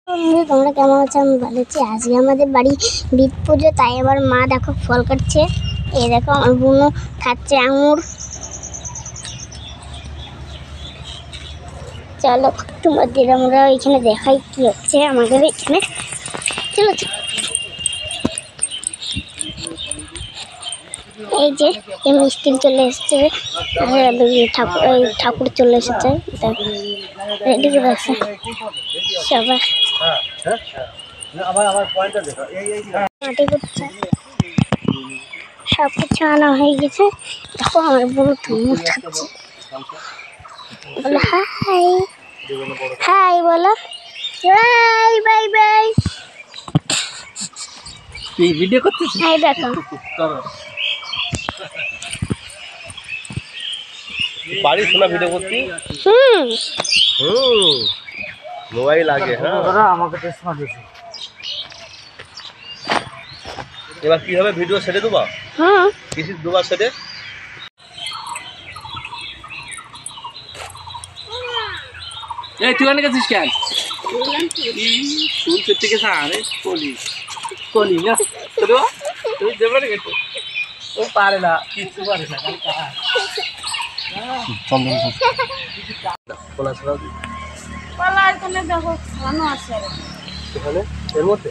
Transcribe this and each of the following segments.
তোমরা কেমন আছো? আমি ভালো আছি। আজকে আমাদের বাড়ি বিট পুজো, তাই আবার মা দেখো ফল কাটছে। এই দেখো আমার বোনও খাচ্ছে আঙুর। চলো তোমাদের আমরা এখানে দেখাই কি হচ্ছে আমাদের এখানে। চলো এই যে মিষ্টি চলে এসছে, ঠাকুর চলে এসেছে, রেডি করে আছে সবাই। মাটি করছে, সব কিছু আনা হয়ে গেছে। দেখো আমার বড় তুমুর থাকছে। বলো হাই, হাই বলো, বাই বাই বাই। ভিডিও করতেছিস? হাই দেখো। বাড়ি শোনা ভিডিও করতে? মোবাইল আগে। হ্যাঁ আমাকে চশমা দিয়েছে। এবার কি হবে? ভিডিও ছেড়ে দেবো? কিছু দুবার ছেড়ে এই তুই অনেক আছিস কেন? শুনতে থেকে আরে কলি কলি না তুই দেবে না কিন্তু ও পারে না, কিছু পারে না। দেখো খানো আছে এখানে এর মধ্যে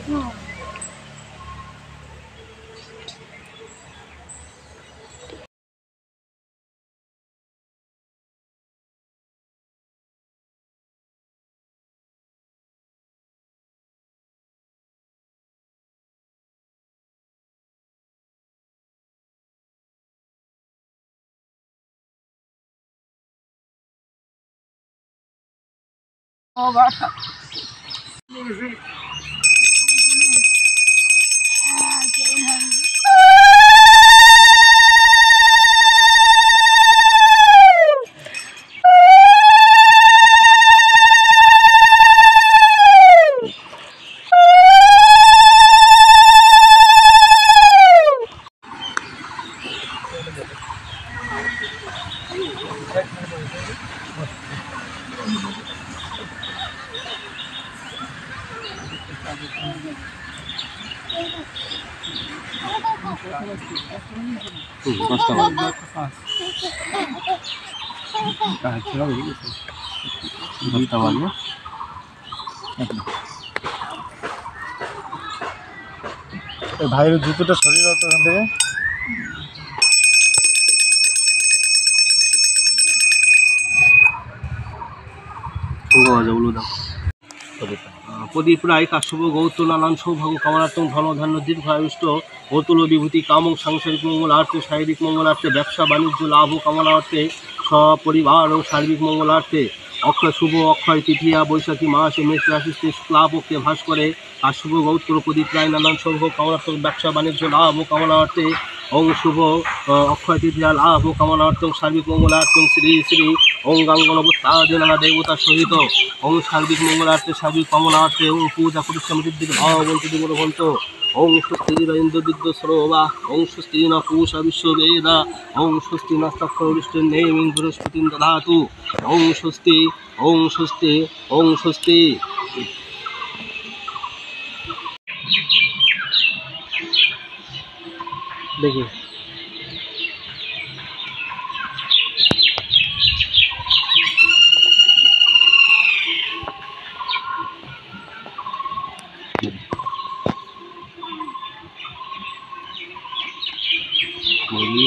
ভাইয়ের জুতোটা সরিয়ে দাও তো ওখান থেকে। প্রদীপ রায় কাশ্যপ গৌত নানান সৌভাগ্য কামনার্থম ধর্ম ধান্য দীর্ঘায়ুষ্ট গৌতুল বিভূতি কামং সাংসারিক মঙ্গলার্থে শারীরিক মঙ্গলার্থে ব্যবসা বাণিজ্য লাভ ও কামনার্থে সপরিবার ও সার্বিক মঙ্গলার্থে অক্ষয় শুভ অক্ষয় তৃতীয়া বৈশাখী মাসে মেষ রাশিতে শুক্লাপক্ষে ভাস করে কাশ্যপ গৌত্র প্রদীপ রায় নানান সৌভাগ্য কামনার্থক ব্যবসা বাণিজ্য লাভ ও কামনার্থে ওং শুভ অক্ষয় তৃতীয়া লাভ ও কামনার্থক সার্বিক মঙ্গলার্থং শ্রী শ্রী ওং গাঙ্গনবুত্তাদি নানা দেবতার সহিত ওং সার্বিক মঙ্গলার্থে সার্বিক কামনার্থে ওং পূজা পরিশ্রমৃদ্ধির ভাবন্তী গুণবন্ত ওং স্বস্তি ইন্দ্র বিদ্য সরোবা ওং স্বস্তি ন পূষা বিশ্ববেদা ওং স্বস্তি নস্তক্ষরিষ্ঠ নেমিং বৃহস্পতি দধাতু ওং স্বস্তি ওং স্বস্তি ওং স্বস্তি। দেখি বলি